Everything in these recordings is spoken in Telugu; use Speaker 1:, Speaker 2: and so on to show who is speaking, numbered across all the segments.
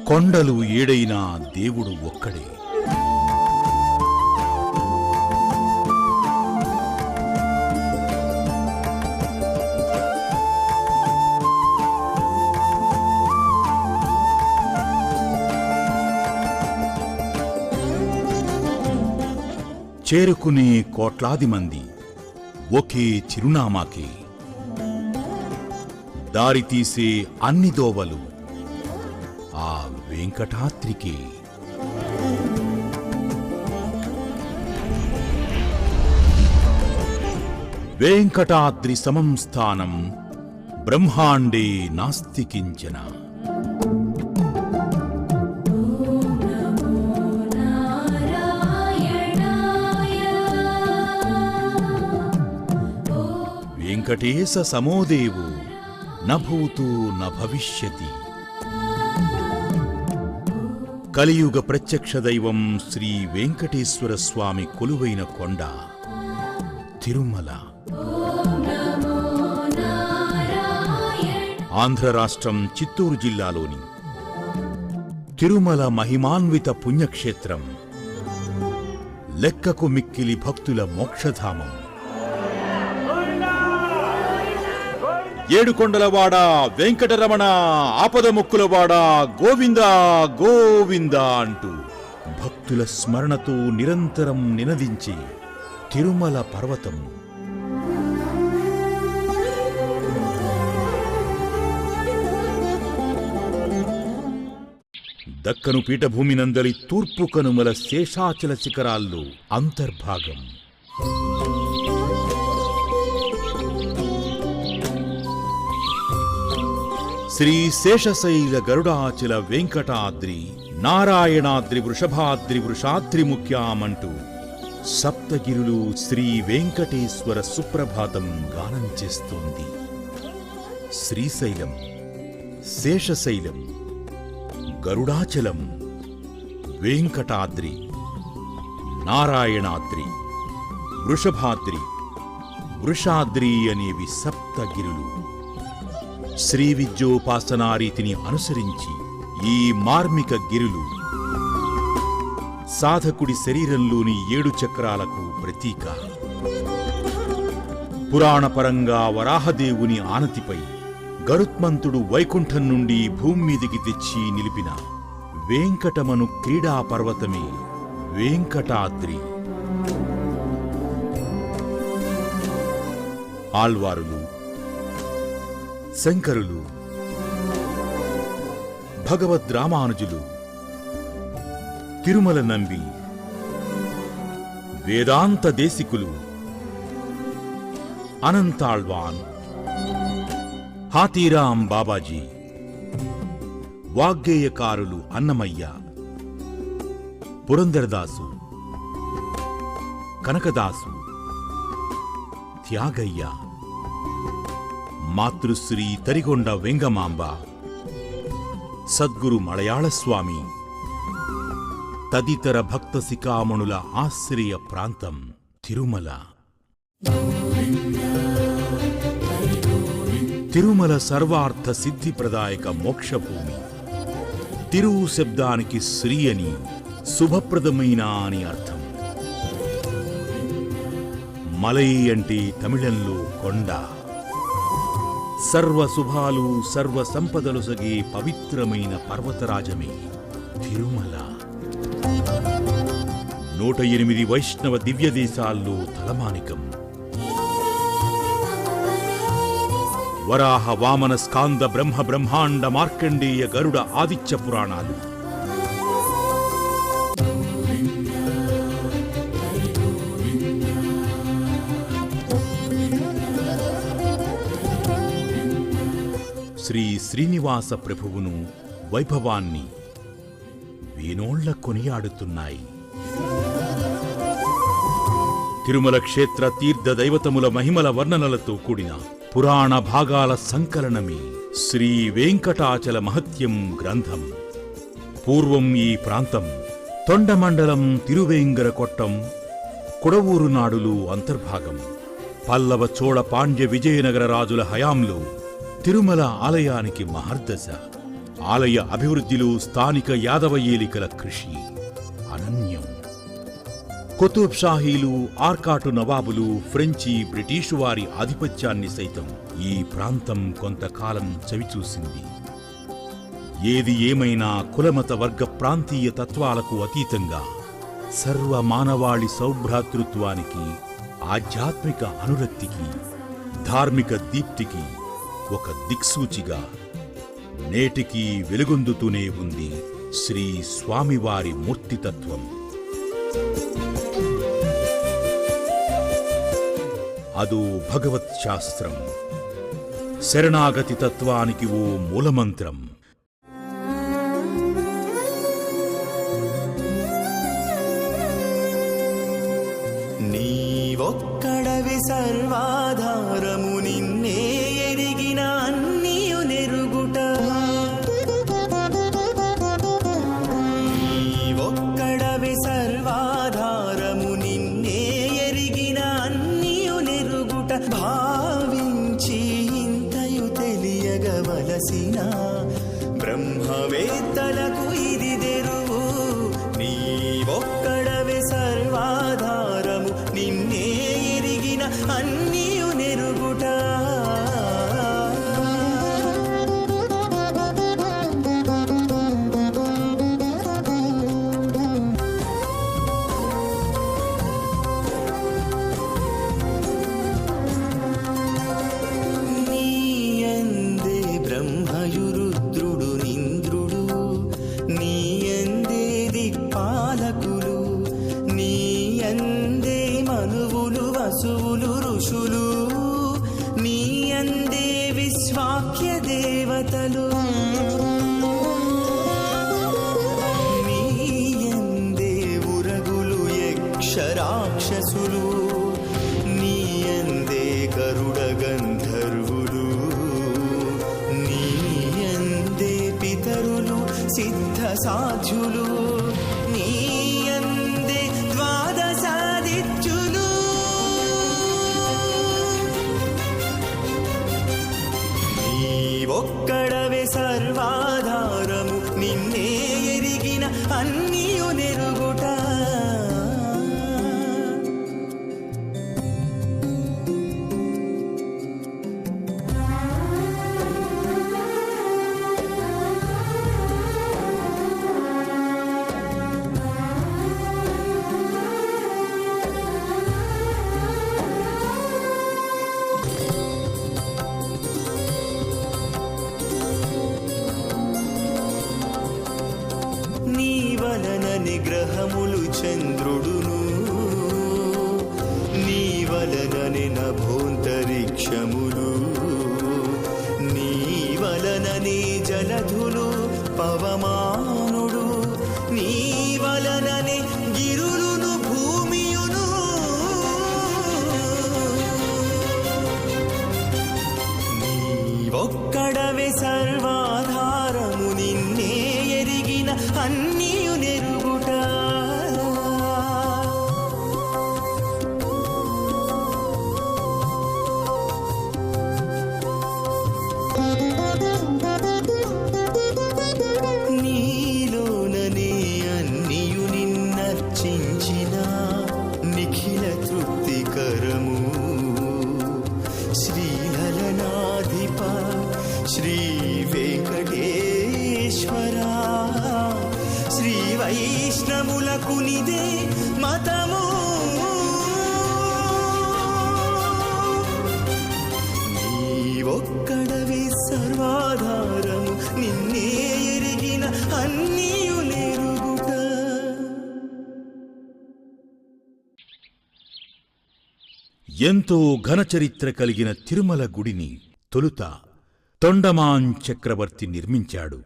Speaker 1: కొండలు ఏడైనా దేవుడు ఒక్కడే. చేరుకునే కోట్లాది మంది ఒకే చిరునామాకి, దారితీసే అన్ని దోవలు ఆ వెంకటాద్రికి. వెంకటాద్రి సమం స్థానం బ్రహ్మాండే నాస్తి కించన. వెంకటేశ సమోదేవో న భూతో న భవిష్యతి. కలియుగ ప్రత్యక్ష దైవం శ్రీ వెంకటేశ్వర స్వామి కొలువైన కొండ తిరుమల. ఆంధ్ర రాష్ట్రం చిత్తూరు జిల్లాలోని తిరుమల మహిమాన్విత పుణ్యక్షేత్రం, లెక్కకు మిక్కిలి భక్తుల మోక్షధామం. ఏడుకొండలవాడ వెంకటరమణ, ఆపదముక్కులవాడ గోవింద గోవింద అంటూ భక్తుల స్మరణతో నిరంతరం నినదించే తిరుమల పర్వతం. దక్కను పీఠభూమినందలి తూర్పు కనుమల శేషాచల శిఖరాల్లో అంతర్భాగం. శ్రీ శేషశైల గరుడాచల వెంకటాద్రి, నారాయణాద్రి, వృషభాద్రి, వృషాద్రి ముఖ్యామంటూ సప్తగిరులు శ్రీ వెంకటేశ్వర సుప్రభాతం గానం చేస్తోంది. శ్రీశైలం, శేషశైలం, గరుడాచలం, వెంకటాద్రి, నారాయణాద్రి, వృషభాద్రి, వృషాద్రి అనేవి సప్తగిరులు. శ్రీ విద్యోపాసనారీతిని అనుసరించి ఈ మార్మిక గిరులు సాధకుడి శరీరంలోని 7 చక్రాలకు ప్రతీక. పురాణపరంగా వరాహదేవుని ఆనతిపై గరుత్మంతుడు వైకుంఠం నుండి భూమి మీదికి తెచ్చి నిలిపిన వెంకటమను క్రీడా పర్వతమే వెంకటాద్రి. ఆళ్వారులు, శంకరులు, భగవద్రామానుజులు, తిరుమల నంబి, వేదాంత దేశికులు, అనంతాళ్వాన్, హాతీరాం బాబాజీ, వాగ్గేయకారులు అన్నమయ్య, పురందరదాసు, కనకదాసు, త్యాగయ్య, మాతృశ్రీ తరిగొండ వెంగమాంబ, సద్గురు మలయాళస్వామి తదితర భక్త శిఖామణుల ఆశ్రయ ప్రాంతం తిరుమల. తిరుమల సర్వార్థ సిద్ధిప్రదాయక మోక్షభూమి. తిరు శబ్దానికి శ్రీ అని, శుభప్రదమైన అని అర్థం. మలై అంటే తమిళంలో కొండ. సర్వ శుభాలు, సర్వ సంపదలు సగే పవిత్రమైన పర్వతరాజమే తిరుమల. 108 వైష్ణవ దివ్యదేశాల్లో తలమానికం. వరాహ, వామన, స్కాంద, బ్రహ్మ, బ్రహ్మాండ, మార్కండేయ, గరుడ, ఆదిత్య పురాణాలు. శ్రీ శ్రీనివాస ప్రభువును వైభవాన్ని వేనోళ్ల కొనియాడుతున్నాయి. తిరుమల క్షేత్ర తీర్థ దైవతముల మహిమల వర్ణనలతో కూడిన పురాణ భాగాల సంకలనమే శ్రీ వెంకటాచల మహత్యం గ్రంథం. పూర్వం ఈ ప్రాంతం తొండమండలం, తిరువేంగరకొట్టం, కుడవూరు నాడులు అంతర్భాగం. పల్లవ, చోళ, పాండ్య, విజయనగర రాజుల హయాంలో తిరుమల ఆలయానికి మహర్దశ. ఆలయ అభివృద్ధిలో స్థానిక యాదవ ఏలికల కృషి అనన్యం. కుతుబ్ షాహీలు, ఆర్కాటు నవాబులు, ఫ్రెంచి, బ్రిటిషు వారి ఆధిపత్యాన్ని సైతం ఈ ప్రాంతం కొంతకాలం చవిచూసింది. ఏది ఏమైనా కులమత వర్గ ప్రాంతీయ తత్వాలకు అతీతంగా సర్వ మానవాళి సౌభ్రాతృత్వానికి, ఆధ్యాత్మిక అనురక్తికి, ధార్మిక దీప్తికి ఒక దిక్సూచిగా నేటికీ వెలుగొందుతూనే ఉంది శ్రీ స్వామివారి మూర్తితత్వం. అదో భగవత్ శాస్త్రం, శరణాగతి తత్వానికి ఓ మూలమంత్రం.
Speaker 2: నీవొక్కడవి సర్వాధారము, నిన్నే ఎరిగిన అన్నియు నెరుగుట. నీవొక్కడవి సర్వాధారము, నిన్నే ఎరిగిన అన్నియు నెరుగుట. భావించి ఇంతయు తెలియగవలసిన బ్రహ్మవేత్తలకు ఇది తెరువు. నీవొక్కడవి సర్వాధారము, నిన్నే ఎరిగిన అన్నియు నెరుగుట. నీయందే బ్రహ్మయు రుద్రుడు నింద్రుడు, నీయందే దిక్పాలకులు, నీయందే మనువులు వసువులు ఋషులు, నీయందే విశ్వాఖ్య దేవతలు, నీయందే ఉరగులు యక్షరాక్షసులు, నీయందే గరుడ గంధర్వులు, నీయందే పితరులు సిద్ధ సాధ్యులు, నీయందే ద్వాదశాదిత్యులు. నీవొక్కడవే సర్వాధారము, నిన్నే ఎరిగిన అన్నియు నెరుగుట. నీ వలన నిగ్రహములు చంద్రుడును, నీ వలనని నభోంతరిక్షములు, నీ వలనని జలధులు పవమానుడు, నీ వలనని గిరులును భూమియును. నీవొక్కడవే సర్వాధారము, నిన్నే ఎరిగిన అన్నియు నెరుగుట. నీలోననే అన్నియు నిన్నర్చించిన నిఖిల తృప్తికరము. శ్రీలలనాధిప శ్రీ వెంకటేశ్వరా, శ్రీ వైష్ణవులకు నిదే మతము. నీవొక్కడవే సర్వాధారము, నిన్నే ఎరిగిన అన్నియు నెరుగుట.
Speaker 1: ఎంతో ఘనచరిత్ర కలిగిన తిరుమల గుడిని తొలుత తొండమాన్ చక్రవర్తి నిర్మించాడు.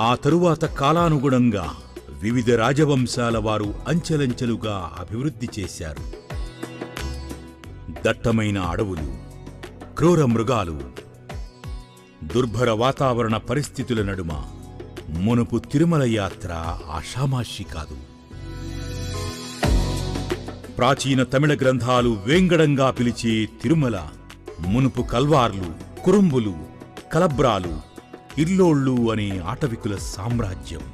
Speaker 1: ఆ తరువాత కాలానుగుణంగా వివిధ రాజవంశాల వారు అంచెలంచెలుగా అభివృద్ధి చేశారు. దట్టమైన అడవులు, క్రూర మృగాలు, దుర్భర వాతావరణ పరిస్థితుల నడుమ మునుపు తిరుమల యాత్ర ఆషామాషి కాదు. ప్రాచీన తమిళ గ్రంథాలు వేంగడంగా పిలిచే తిరుమల మునుపు కల్వార్లు, కురుంబులు, కలబ్రాలు, ఇర్లోళ్ళు అనే ఆటవికుల సామ్రాజ్యం.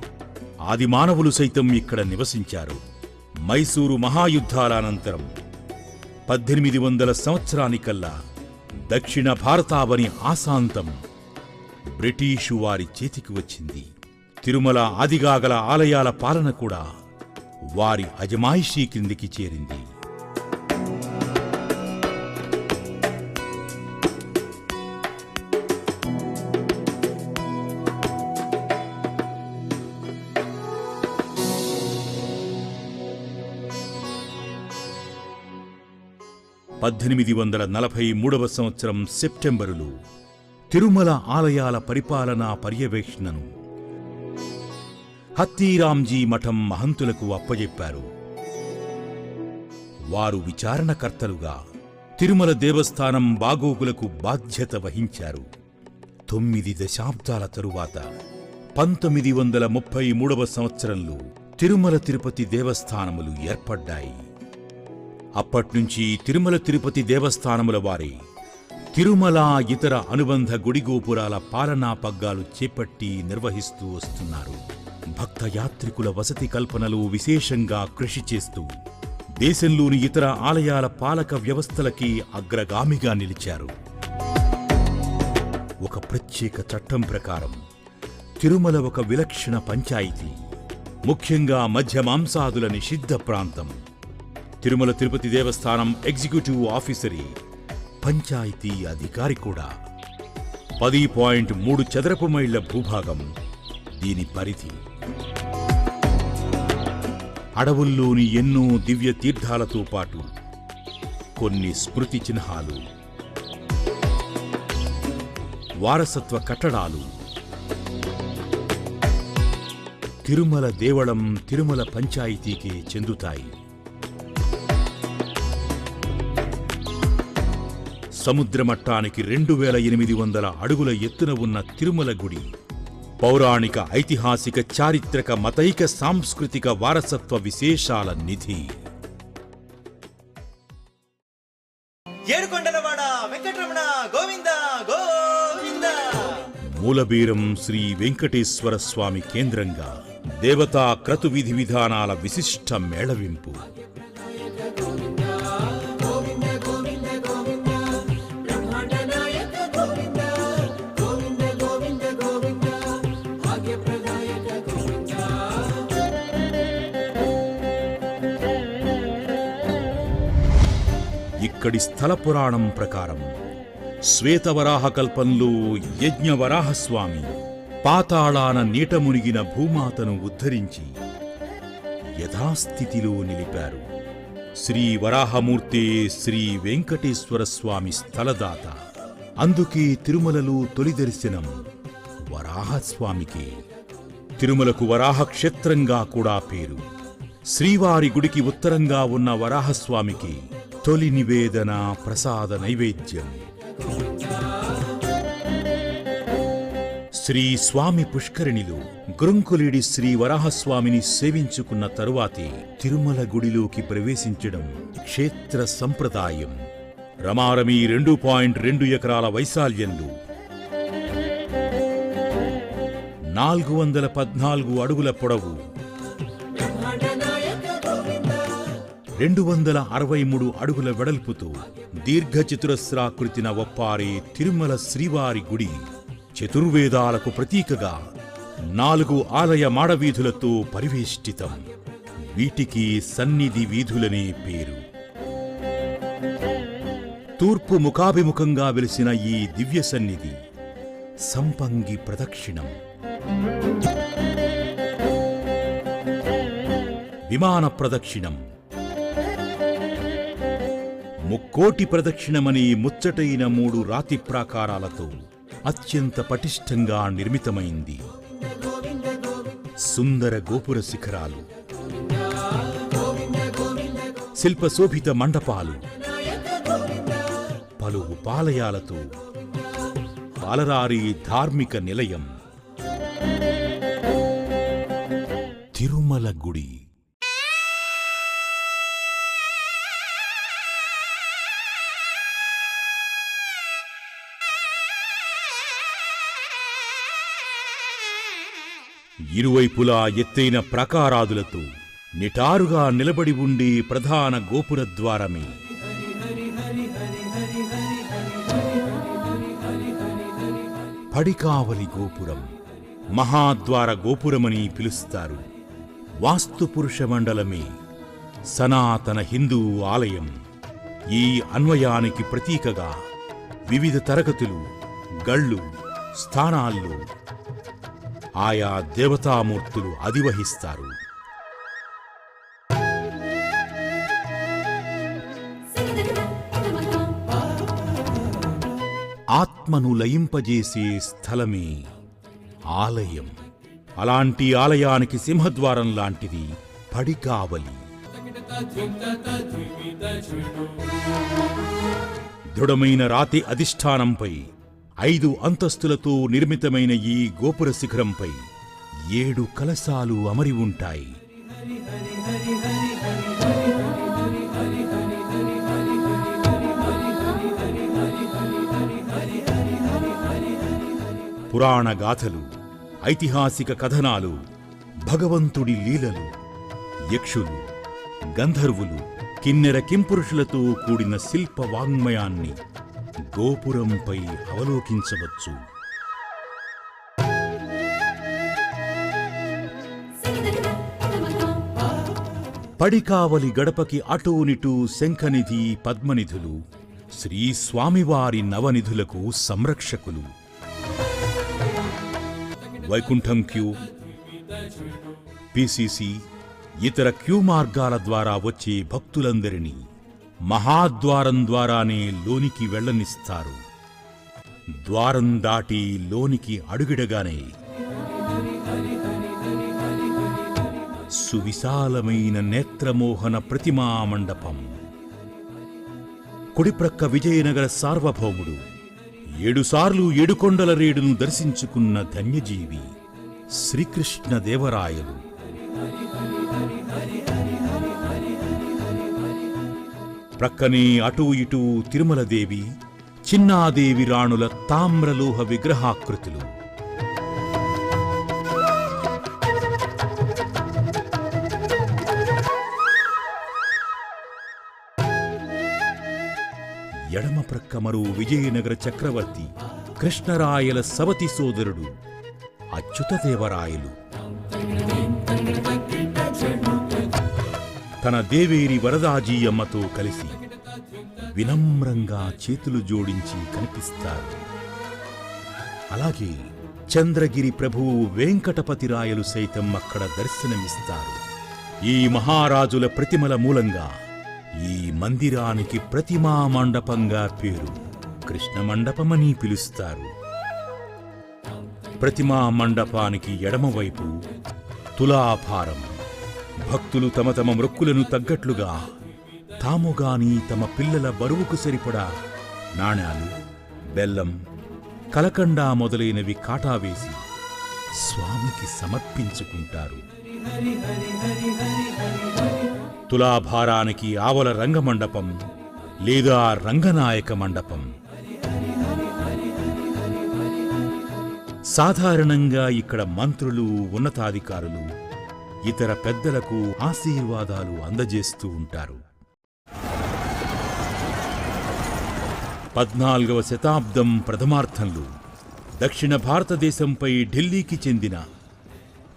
Speaker 1: ఆది మానవులు సైతం ఇక్కడ నివసించారు. మైసూరు మహాయుద్ధాల అనంతరం 1800 సంవత్సరానికల్లా దక్షిణ భారతావని ఆశాంతం బ్రిటీషు వారి చేతికి వచ్చింది. తిరుమల ఆదిగా గల ఆలయాల పాలన కూడా వారి అజమాయిషీ కిందికి చేరింది. సంవత్సరం సెప్టెంబరులో తిరుమల ఆలయాల పరిపాలనా పర్యవేక్షణను హత్తీరాంజీ మఠం మహంతులకు అప్పజెప్పారు. వారు విచారణకర్తలుగా తిరుమల దేవస్థానం బాగోగులకు బాధ్యత వహించారు. 9 దశాబ్దాల తరువాత 1933 సంవత్సరంలో తిరుమల తిరుపతి దేవస్థానములు ఏర్పడ్డాయి. అప్పట్నుంచి తిరుమల తిరుపతి దేవస్థానముల వారి తిరుమల ఇతర అనుబంధ గుడిగోపురాల పాలనా పగ్గాలు చేపట్టి నిర్వహిస్తూ వస్తున్నారు. భక్తయాత్రికుల వసతి కల్పనలో విశేషంగా కృషి చేస్తూ దేశంలోని ఇతర ఆలయాల పాలక వ్యవస్థలకి అగ్రగామిగా నిలిచారు. ఒక ప్రత్యేక చట్టం ప్రకారం తిరుమల ఒక విలక్షణ పంచాయితీ, ముఖ్యంగా మధ్య మాంసాదుల నిషిద్ధ ప్రాంతం. తిరుమల తిరుపతి దేవస్థానం ఎగ్జిక్యూటివ్ ఆఫీసరీ, పంచాయతీ అధికారి కూడా. 10.3 చదరపు మైళ్ల భూభాగం దీని పరిధి. అడవుల్లోని ఎన్నో దివ్య తీర్థాలతో పాటు కొన్ని స్మృతి చిహ్నాలు, వారసత్వ కట్టడాలు తిరుమల దేవళం తిరుమల పంచాయతీకి చెందుతాయి. సముద్ర మట్టానికి 2800 అడుగుల ఎత్తున ఉన్న తిరుమల గుడి పౌరాణిక, ఐతిహాసిక, చారిత్రక, మతైక, సాంస్కృతిక వారసత్వ విశేషాల నిధి.
Speaker 2: ఏడుకొండలవాడ వెంకటరమణ గోవింద గోవింద.
Speaker 1: మూలబీరం శ్రీ వెంకటేశ్వర స్వామి కేంద్రంగా దేవతా క్రతు విధి విధానాల విశిష్ట మేళవింపు. ఇక్కడి స్థల పురాణం ప్రకారం శ్వేతవరాహ కల్పంలో యజ్ఞవరాహస్వామి పాతాళాన నీట మునిగిన భూమాతను ఉద్ధరించి యథాస్థితిలో నిలిపారు. శ్రీ వరాహమూర్తే శ్రీ వెంకటేశ్వర స్వామి స్థలదాత. అందుకే తిరుమలలో తొలి దర్శనం వరాహస్వామికి. తిరుమలకు వరాహ క్షేత్రంగా కూడా పేరు. శ్రీవారి గుడికి ఉత్తరంగా ఉన్న వరాహస్వామికి తొలి నివేదన ప్రసాద నైవేద్యం. శ్రీ స్వామి పుష్కరిణిలో గురుంకులేడి శ్రీ వరాహస్వామిని సేవించుకున్న తరువాతే తిరుమల గుడిలోకి ప్రవేశించడం క్షేత్ర సంప్రదాయం. రమారమి 2.2 ఎకరాల వైశాల్యంలో 414 అడుగుల పొడవు, 263 అడుగుల వెడల్పుతో దీర్ఘచతురస్రాకృతిన ఒప్పారే తిరుమల శ్రీవారి గుడి చతుర్వేదాలకు ప్రతీకగా 4 ఆలయ మాడవీధులతో పరివేష్టితం. వీటికి సన్నిధి వీధులనే పేరు. తూర్పు ముఖాభిముఖంగా వెలిసిన ఈ దివ్య సన్నిధి సంపంగి ప్రదక్షిణం, విమాన ప్రదక్షిణం, ముక్కోటి ప్రదక్షిణమని ముచ్చటైన 3 రాతి ప్రాకారాలతో అత్యంత పటిష్టంగా నిర్మితమైంది. సుందర గోపుర శిఖరాలు, శిల్పశోభిత మండపాలు, పలు ఉపాలయాలతో పాలరారి ధార్మిక నిలయం తిరుమల గుడి. ఇరువైపులా ఎత్తైన ప్రాకారాదులతో నిటారుగా నిలబడి ఉండే ప్రధాన గోపుర ద్వారమే పడికావలి గోపురం. మహాద్వార గోపురమని పిలుస్తారు. వాస్తుపురుష మండలమే సనాతన హిందూ ఆలయం. ఈ అన్వయానికి ప్రతీకగా వివిధ తరగతులు, గళ్ళు, స్థానాల్లో ఆయా దేవతామూర్తులు అధివహిస్తారు. ఆత్మను లయింపజేసే స్థలమే ఆలయం. అలాంటి ఆలయానికి సింహద్వారం లాంటిది పడికావలి. దృఢమైన రాతి అధిష్టానంపై 5 అంతస్తులతో నిర్మితమైన ఈ గోపుర శిఖరంపై 7 కలశాలు అమరి ఉంటాయి. పురాణ గాథలు, ఐతిహాసిక కథనాలు, భగవంతుడి లీలలు, యక్షులు, గంధర్వులు, కిన్నెర కింపురుషులతో కూడిన శిల్ప వాంగ్మయాన్ని గోపురంపై అవలోకించవచ్చు. పడికావలి గడపకి అటూనిటూ శంఖనిధి, పద్మనిధులు శ్రీ స్వామివారి నవనిధులకు సంరక్షకులు. వైకుంఠం క్యూ, పిసిసి, ఇతర క్యూ మార్గాల ద్వారా వచ్చే భక్తులందరినీ మహాద్వారం ద్వారానే లోనికి వెళ్లనిస్తారు. ద్వారం దాటి లోనికి అడుగిడగానే సువిశాలమైన నేత్రమోహన ప్రతిమా మండపం. కుడిప్రక్క విజయనగర సార్వభౌముడు 7 సార్లు 7 కొండల రేడును దర్శించుకున్న ధన్యజీవి శ్రీకృష్ణదేవరాయలు. ప్రక్కనే అటూ ఇటూ తిరుమలదేవి, చిన్నాదేవి రాణుల తామ్రలోహ విగ్రహాకృతులు. ఎడమ ప్రక్క మరో విజయనగర చక్రవర్తి కృష్ణరాయల సవతి సోదరుడు అచ్యుతదేవరాయలు. తన దేవేరి వరదాజీయమ్మతో కలిసి వినమ్రంగా చేతులు జోడించి కనిపిస్తారు. అలాగే చంద్రగిరి ప్రభువు వెంకటపతిరాయలు సైతం అక్కడ దర్శనమిస్తారు. ఈ మహారాజుల ప్రతిమల మూలంగా ఈ మందిరానికి ప్రతిమా మండపంగా పేరు. కృష్ణ మండపమని పిలుస్తారు. ప్రతిమా మండపానికి ఎడమవైపు తులాభారం. భక్తులు తమ తమ మొక్కులను తగ్గట్లుగా తాముగాని తమ పిల్లల బరువుకు సరిపడా నాణాలు, బెల్లం, కలకండా మొదలైనవి కాటావేసి స్వామికి సమర్పించుకుంటారు. తులాభారానికి ఆవల రంగమండపం లేదా రంగనాయక మండపం. సాధారణంగా ఇక్కడ మంత్రులు, ఉన్నతాధికారులు, ఇతర పెద్దలకు ఆశీర్వాదాలు అందజేస్తూ ఉంటారు. 14వ శతాబ్దం ప్రథమార్థంలో దక్షిణ భారతదేశంపై ఢిల్లీకి చెందిన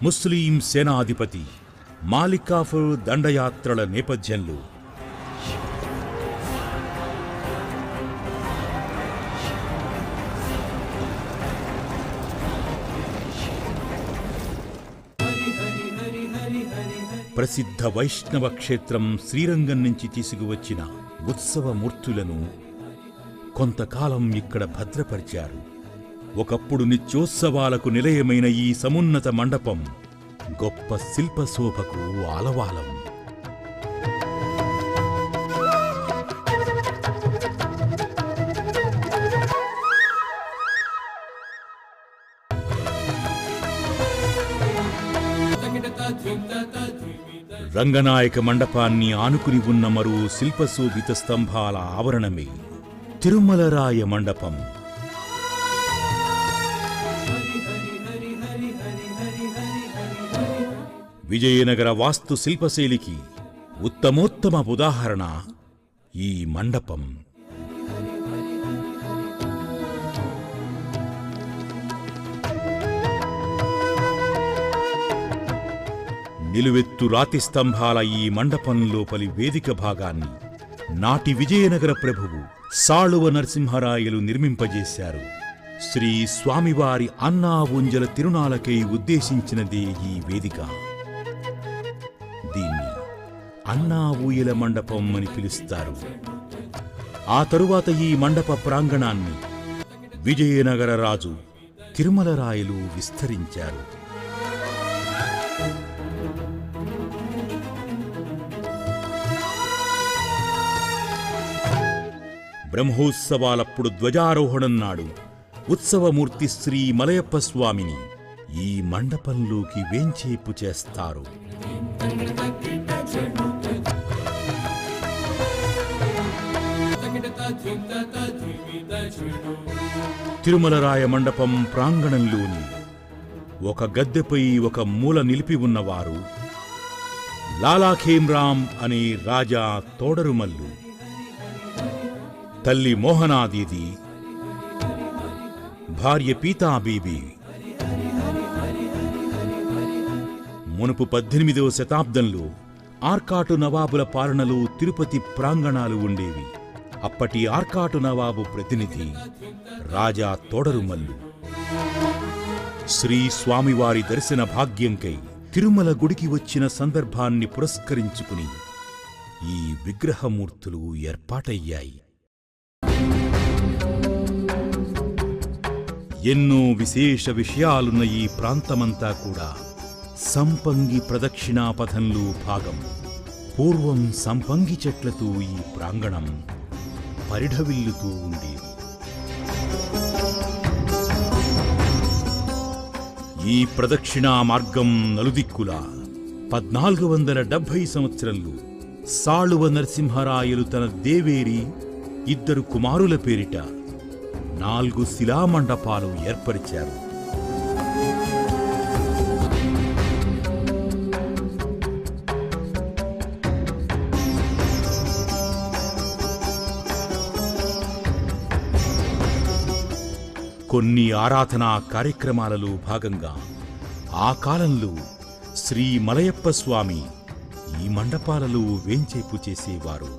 Speaker 1: ముస్లిం సేనాధిపతి మాలిక్ కాఫూర్ దండయాత్రల నేపథ్యంలో ప్రసిద్ధ వైష్ణవ క్షేత్రం శ్రీరంగం నుంచి తీసుకువచ్చిన ఉత్సవమూర్తులను కొంతకాలం ఇక్కడ భద్రపరిచారు. ఒకప్పుడు నిత్యోత్సవాలకు నిలయమైన ఈ సమున్నత మండపం గొప్ప శిల్పశోభకు ఆలవాలం. రంగనాయక మండపాన్ని ఆనుకుని ఉన్న మరో శిల్పశోభిత స్తంభాల ఆవరణమే తిరుమలరాయ మండపం. విజయనగర వాస్తు శిల్పశైలికి ఉత్తమోత్తమ ఉదాహరణ ఈ మండపం. నిలువెత్తు రాతి స్తంభాల ఈ మండపం లోపలి వేదిక భాగాన్ని నాటి విజయనగర ప్రభువు సాళువ నరసింహరాయలు నిర్మింపజేశారు. శ్రీ స్వామివారి అన్నావుంజల తిరునాళ్ళకై ఉద్దేశించినదే ఈ వేదిక. దీన్ని అన్నావూయల మండపం అని పిలుస్తారు. ఆ తరువాత ఈ మండప ప్రాంగణాన్ని విజయనగర రాజు తిరుమలరాయలు విస్తరించారు. బ్రహ్మోత్సవాలప్పుడు ధ్వజారోహణం నాడు ఉత్సవమూర్తి శ్రీ మలయప్ప స్వామిని ఈ మండపంలోకి వేంచేపు చేస్తారు. తిరుమలరాయ మండపం ప్రాంగణంలోని ఒక గద్దెపై ఒక మూల నిలిపి ఉన్నవారు లాలాఖేమ్రాం అనే రాజా తోడరుమల్లు, తల్లి మోహనాదీది, భార్య పీతాబీబీ. మునుపు 18వ శతాబ్దంలో ఆర్కాటు నవాబుల పాలనలో తిరుపతి ప్రాంగణాలు ఉండేవి. అప్పటి ఆర్కాటు నవాబు ప్రతినిధి రాజా తోడరుమల్లు శ్రీ స్వామివారి దర్శన భాగ్యంకై తిరుమల గుడికి వచ్చిన సందర్భాన్ని పురస్కరించుకుని ఈ విగ్రహమూర్తులు ఏర్పాటయ్యాయి. ఎన్నో విశేష విషయాలున్న ఈ ప్రాంతమంతా కూడా సంపంగి ప్రదక్షిణాపథంలో భాగం. పూర్వం సంపంగి చెట్లతో ఈ ప్రాంగణం పరిఢవిల్లుతూ ఉండేది. ఈ ప్రదక్షిణా మార్గం నలుదిక్కులా 1470 సంవత్సరంలో సాళువ నరసింహరాయలు తన దేవేరి 2 కుమారుల పేరిట 4 శిలామండపాలు ఏర్పరిచారు. కొన్ని ఆరాధనా కార్యక్రమాలలో భాగంగా ఆ కాలంలో శ్రీ మలయప్ప స్వామి ఈ మండపాలలో వేంచేపు చేసేవారు.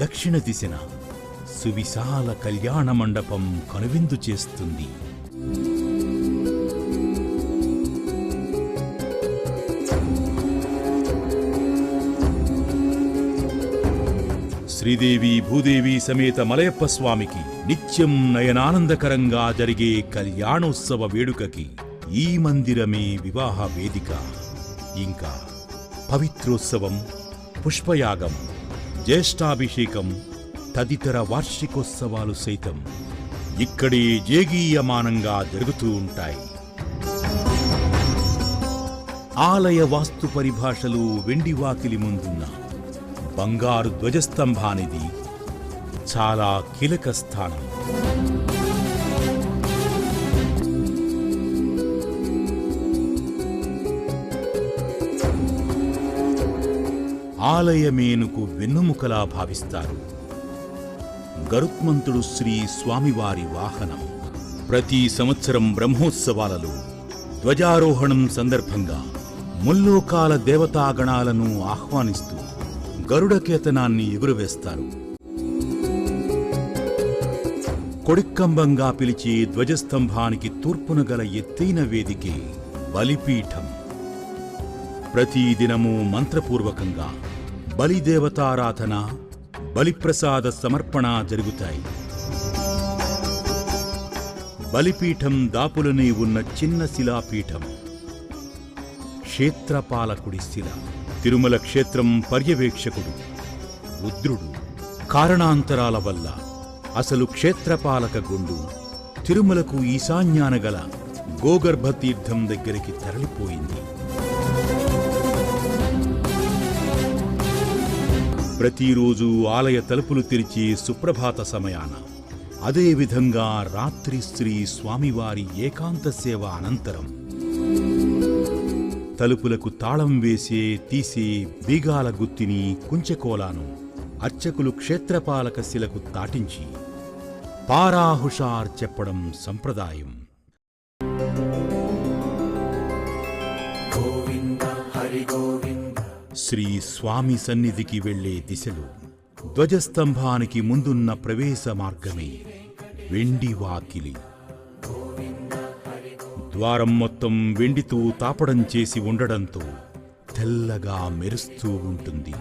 Speaker 1: దక్షిణ దిశన సువిశాల కళ్యాణ మండపం కనువిందు చేస్తుంది. శ్రీదేవి భూదేవి సమేత మలయప్ప స్వామికి నిత్యం నయనానందకరంగా జరిగే కళ్యాణోత్సవ వేడుకకి ఈ మందిరమే వివాహ వేదిక. ఇంకా పవిత్రోత్సవం, పుష్పయాగం, జ్యేష్ఠాభిషేకం తదితర వార్షికోత్సవాలు సైతం ఇక్కడే జేగీయమానంగా జరుగుతూ ఉంటాయి. ఆలయ వాస్తు పరిభాషలో వెండి వాకిలి ముందున్న బంగారు ధ్వజస్తంభానిది చాలా కీలక స్థానం. ఆలయమేనుకు వెన్నుముకలా భావిస్తారు. గరుత్మంతుడు శ్రీ స్వామివారి వాహనం. ప్రతి సంవత్సరం బ్రహ్మోత్సవాలలో ధ్వజారోహణం సందర్భంగా ముల్లోకాల దేవతాగణాలను ఆహ్వానిస్తూ గరుడకేతనాన్ని ఎగురవేస్తారు. కొడిక్కంబంగా పిలిచే ధ్వజస్తంభానికి తూర్పున గల ఎత్తైన వేదికే బలిపీఠం. ప్రతిదినము మంత్రపూర్వకంగా బలిదేవతారాధన, బలిప్రసాద సమర్పణ జరుగుతాయి. బలిపీఠం దాపులనే ఉన్న చిన్న శిలాపీఠం క్షేత్రపాలకుడి శిల. తిరుమల క్షేత్రం పర్యవేక్షకుడు రుద్రుడు కారణాంతరాల వల్ల అసలు క్షేత్రపాలక గుండు తిరుమలకు ఈశాన్యాన గల గోగర్భతీర్థం దగ్గరికి తరలిపోయింది. ప్రతిరోజు ఆలయ తలుపులు తెరిచే సుప్రభాత సమయాన అదేవిధంగా రాత్రి శ్రీ స్వామివారి ఏకాంత సేవ అనంతరం తలుపులకు తాళం వేసే తీసే బీగాల గుత్తిని కుంచెకోలాను అర్చకులు క్షేత్రపాలక శిలకు తాటించి పారాహుషార్ చెప్పడం సంప్రదాయం. శ్రీ స్వామి సన్నిధికి వెళ్లే దిశలో ధ్వజస్తంభానికి ముందున్న ప్రవేశ మార్గమే వెండి వాకిలి. ద్వారం మొత్తం వెండితో తాపడం చేసి ఉండడంతో తెల్లగా మెరుస్తూ ఉంటుంది.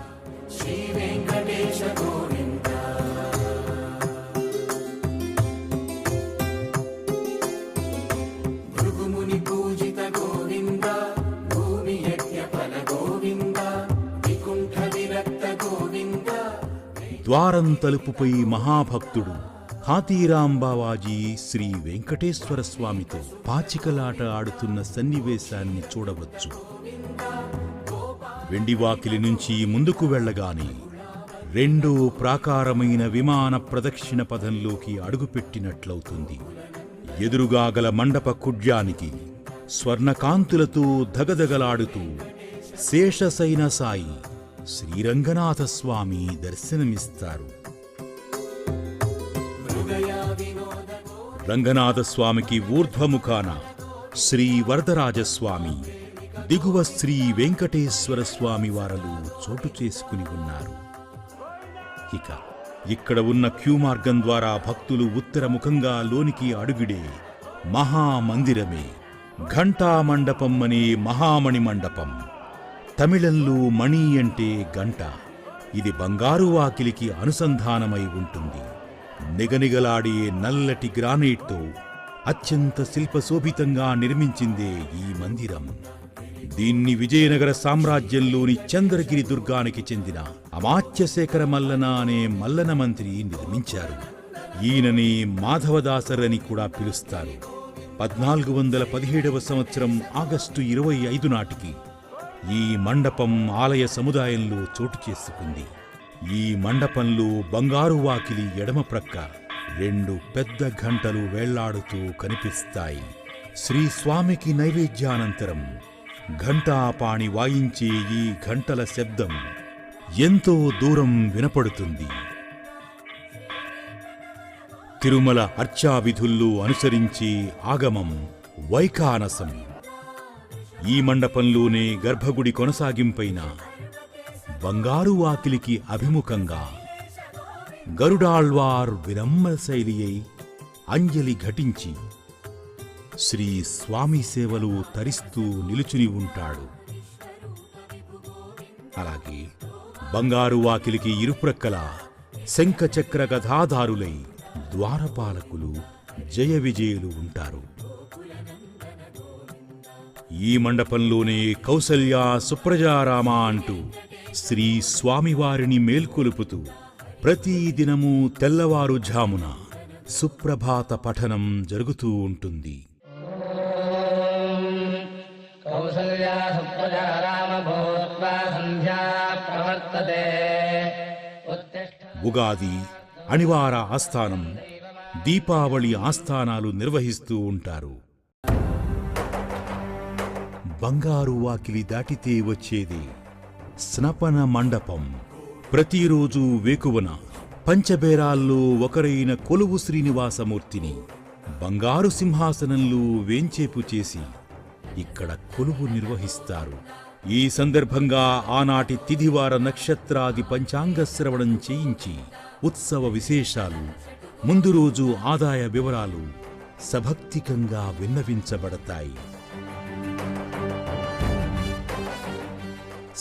Speaker 1: ద్వారం తలుపుపై మహాభక్తుడు హాతీరాం బావాజీ శ్రీ వెంకటేశ్వర స్వామితో పాచికలాట ఆడుతున్న సన్నివేశాన్ని చూడవచ్చు. వెండివాకిలి నుంచి ముందుకు వెళ్లగానే రెండో ప్రాకారమైన విమాన ప్రదక్షిణ పథంలోకి అడుగుపెట్టినట్లవుతుంది. ఎదురుగా గల మండప కుడ్యానికి స్వర్ణకాంతులతో ధగధగలాడుతూ శేషశయన సాయి శ్రీరంగనాథస్వామి దర్శనమిస్తారు. రంగనాథస్వామికి ఊర్ధ్వముఖాన శ్రీ వరదరాజస్వామి, దిగువ శ్రీ వెంకటేశ్వర స్వామి వారలు చోటు చేసుకుని ఉన్నారు. ఇక ఇక్కడ ఉన్న క్యూ మార్గం ద్వారా భక్తులు ఉత్తరముఖంగా లోనికి అడుగిడే మహామందిరమే ఘంటామండపం అనే మహామణి మండపం. తమిళంలో మణి అంటే గంట. ఇది బంగారు వాకిలికి అనుసంధానమై ఉంటుంది. నిగనిగలాడే నల్లటి గ్రానైట్తో అత్యంత శిల్పశోభితంగా నిర్మించిందే ఈ మందిరం. దీన్ని విజయనగర సామ్రాజ్యంలోని చంద్రగిరి దుర్గానికి చెందిన అమాత్యశేఖర మల్లన అనే మల్లన మంత్రి నిర్మించారు. ఈయనని మాధవదాసరని కూడా పిలుస్తారు. 1417వ సంవత్సరం ఆగస్టు 25 నాటికి ఈ మండపం ఆలయ సముదాయంలో చోటు చేసుకుంది. ఈ మండపంలో బంగారు వాకిలి ఎడమ ప్రక్క 2 పెద్ద ఘంటలు వేళ్లాడుతూ కనిపిస్తాయి. శ్రీ స్వామికి నైవేద్యానంతరం ఘంటాపాణి వాయించే ఈ ఘంటల శబ్దం ఎంతో దూరం వినపడుతుంది. తిరుమల అర్చావిధుల్లో అనుసరించే ఆగమం వైఖానసం. ఈ మండపంలోనే గర్భగుడి కొనసాగింపైన బంగారు వాకిలికి అభిముఖంగా గరుడాళ్వార్ వినమ్ర శైలి అయి అంజలి ఘటించి శ్రీ స్వామి సేవలు తరిస్తూ నిలుచుని ఉంటాడు. అలాగే బంగారు వాకిలికి ఇరుప్రక్కల శంఖచక్ర గదాధారులై ద్వారపాలకులు జయ విజయులు ఉంటారు. ఈ మండపంలోనే కౌసల్య సుప్రజారామ అంటూ శ్రీ స్వామివారిని మేల్కొలుపుతూ ప్రతిదినము తెల్లవారుఝామున సుప్రభాత పఠనం జరుగుతూ ఉంటుంది. ఉగాది, అణివార ఆస్థానం, దీపావళి ఆస్థానాలు నిర్వహిస్తూ ఉంటారు. బంగారు వాకిలి దాటితే వచ్చేది స్నపన మండపం. ప్రతిరోజు వేకువన పంచబేరాల్లో ఒకరైన కొలువు శ్రీనివాసమూర్తిని బంగారు సింహాసనంలో వేంచేపు చేసి ఇక్కడ కొలువు నిర్వహిస్తారు. ఈ సందర్భంగా ఆనాటి తిథివార నక్షత్రాది పంచాంగ శ్రవణం చేయించి ఉత్సవ విశేషాలు, ముందు రోజు ఆదాయ వివరాలు సభక్తికంగా విన్నవించబడతాయి.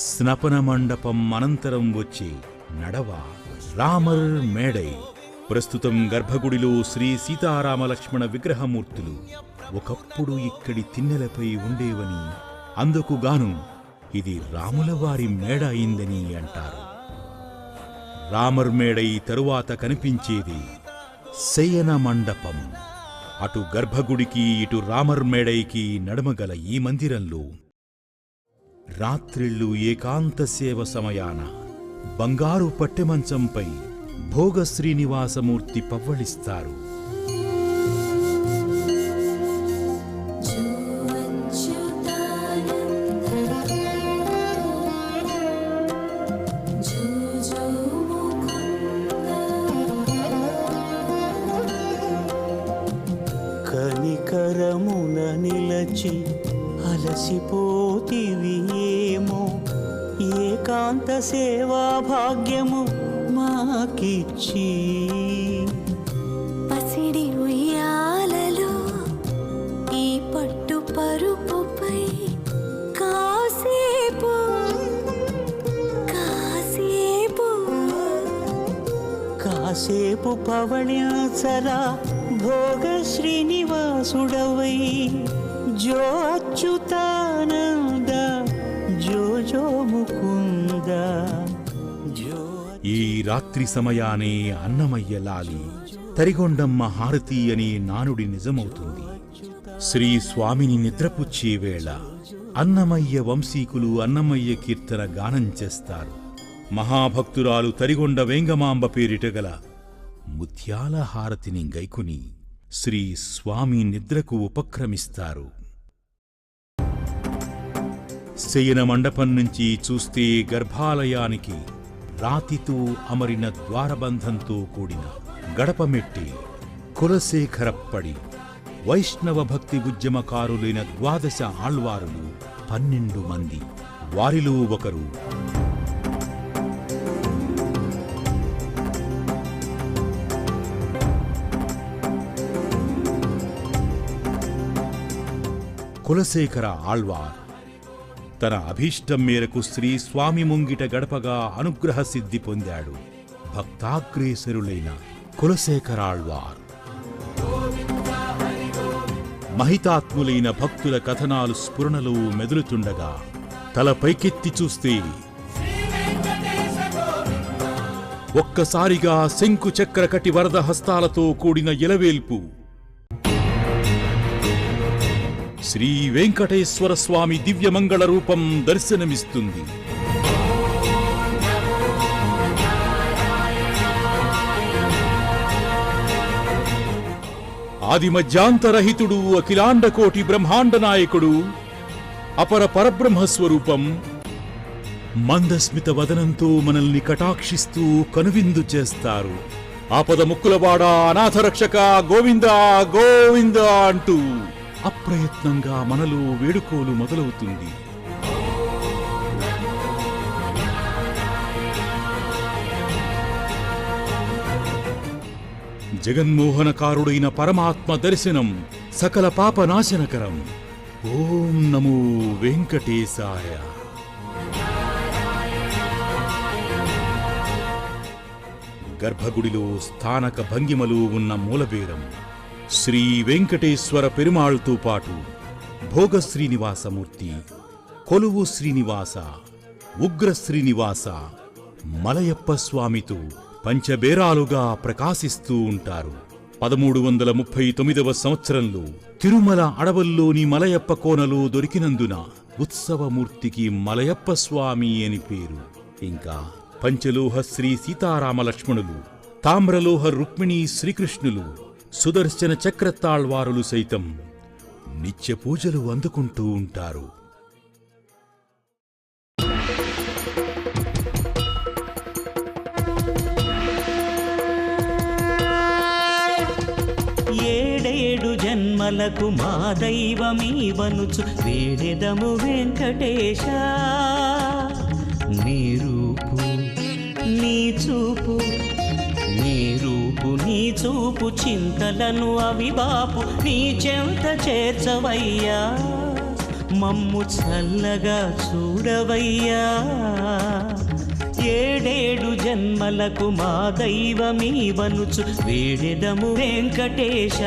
Speaker 1: స్నపన మండపం అనంతరం వచ్చే నడవ రామర్ మేడై. ప్రస్తుతం గర్భగుడిలో శ్రీ సీతారామలక్ష్మణ విగ్రహమూర్తులు ఒకప్పుడు ఇక్కడి తిన్నెలపై ఉండేవని, అందుకుగాను ఇది రాములవారి మేడ అయిందని అంటారు. రామర్ మేడై తరువాత కనిపించేది శయన మండపం. అటు గర్భగుడికి ఇటు రామర్ మేడైకి నడుమగల ఈ మందిరంలో రాత్రిళ్ళు ఏకాంత సేవ సమయాన బంగారు పట్టెమంచంపై భోగ శ్రీనివాసమూర్తి పవ్వళిస్తారు.
Speaker 3: సేవించి అలసిపోతివి ఏమో, ఏకాంత సేవా భాగ్యము మాకిచ్చి.
Speaker 4: పసిడి ఉయ్యాలలో ఈ పట్టు పరుపుపై కాసేపు కాసేపు
Speaker 3: కాసేపు పవళించరా భోగ శ్రీనివాసుడవై, జో అచ్యుతానంద జో జో ముకుంద.
Speaker 1: ఈ రాత్రి సమయానే అన్నమయ్య లాలి తరిగొండమ్మ హారతి అనే నానుడి నిజమవుతుంది. శ్రీ స్వామిని నిద్రపుచ్చే వేళ అన్నమయ్య వంశీకులు అన్నమయ్య కీర్తన గానం చేస్తారు. మహాభక్తురాలు తరిగొండ వేంగమాంబ పేరిట గల ముత్యాల హారతిని గైకుని శ్రీ స్వామి నిద్రకు ఉపక్రమిస్తారు. శయన మండపం నుంచి చూస్తే గర్భాలయానికి రాతితో అమరిన ద్వారబంధంతో కూడిన గడపమెట్టి కులశేఖరప్పడి వైష్ణవ భక్తి ఉద్యమకారులైన 12 ఆళ్వారులు 12 మంది. వారిలో ఒకరు కులశేఖర ఆళ్వార్. తన అభీష్టం మేరకు శ్రీ స్వామి ముంగిట గడపగా అనుగ్రహ సిద్ధి పొందాడు భక్తాగ్రేసరులైన కులశేఖరాళ్వార్. మహితాత్ములైన భక్తుల కథనాలు స్ఫురణలో మెదులుతుండగా తల పైకెత్తి చూస్తే ఒక్కసారిగా శంకు చక్ర కటి వరద హస్తాలతో కూడిన ఇలవేల్పు శ్రీ వెంకటేశ్వర స్వామి దివ్యమంగళ రూపం దర్శనమిస్తుంది. ఆదిమధ్యాంతరహితుడు, అఖిలాండకోటి బ్రహ్మాండ నాయకుడు, అపర పరబ్రహ్మస్వరూపం మందస్మిత వదనంతో మనల్ని కటాక్షిస్తూ కనువిందు చేస్తారు. ఆపద ముక్కులవాడ, అనాథరక్షక, గోవిందా గోవిందా అంటూ అప్రయత్నంగా మనలో వేడుకోలు మొదలవుతుంది. జగన్మోహనకారుడైన పరమాత్మ దర్శనం సకల పాపనాశనకరం. ఓం నమో వెంకటేశాయ. గర్భగుడిలో స్థానక భంగిమలు ఉన్న మూలబేరం శ్రీ వెంకటేశ్వర పెరుమాళ్తో పాటు భోగ శ్రీనివాసమూర్తి, కొలువు శ్రీనివాస, ఉగ్ర శ్రీనివాస, మలయప్ప స్వామితో పంచబేరాలుగా ప్రకాశిస్తూ ఉంటారు. 1339వ సంవత్సరంలో తిరుమల అడవుల్లోని మలయప్ప కోనలో దొరికినందున ఉత్సవమూర్తికి మలయప్ప స్వామి అని పేరు. ఇంకా పంచలోహ శ్రీ సీతారామ లక్ష్మణులు, తామ్రలోహ రుక్మిణీ శ్రీకృష్ణులు, సుదర్శన చక్రతాళ్వారులు సైతం నిత్య పూజలు అందుకుంటూ ఉంటారు.
Speaker 3: ఏడేడు జన్మలకు మా దైవమీవనుచు వేడెదము వెంకటేశ. నీ రూపు నీ చూపు, నీ రూపు నీ చూపు చింతలను అవిబాపు నీ చెంత చేర్చవయ్యా. మమ్ము చల్లగా చూడవయ్యా. ఏడేడు జన్మలకు మా దైవమీవనుచు వేడెదము వెంకటేశ.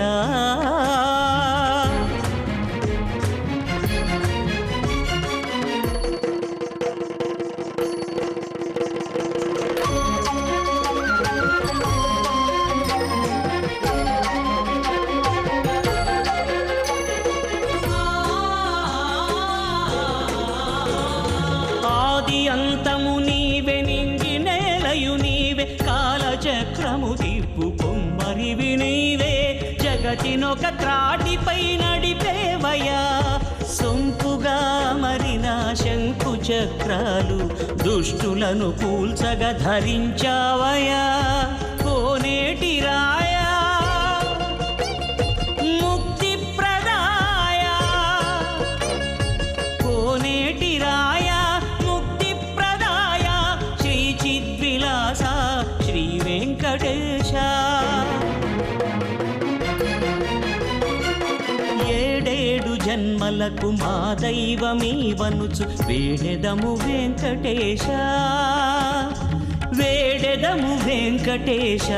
Speaker 3: ఆది అంతము నీవే, నింగి నేలయు నీవే, కాలచక్రము తిప్పు కొమ్మరివి నీవే. జగతినొక త్రాటిపై నడిపేవయా. సొంపుగా మరిన శంకు చక్రాలు దుష్టులను కూల్చగా ధరించావయా. కోనేటి రాయా, ముక్తి ప్రదాయ, జన్మలకు మా దైవమీవనుచు వేడెదము వెంకటేశ, వేడెదము వెంకటేశ.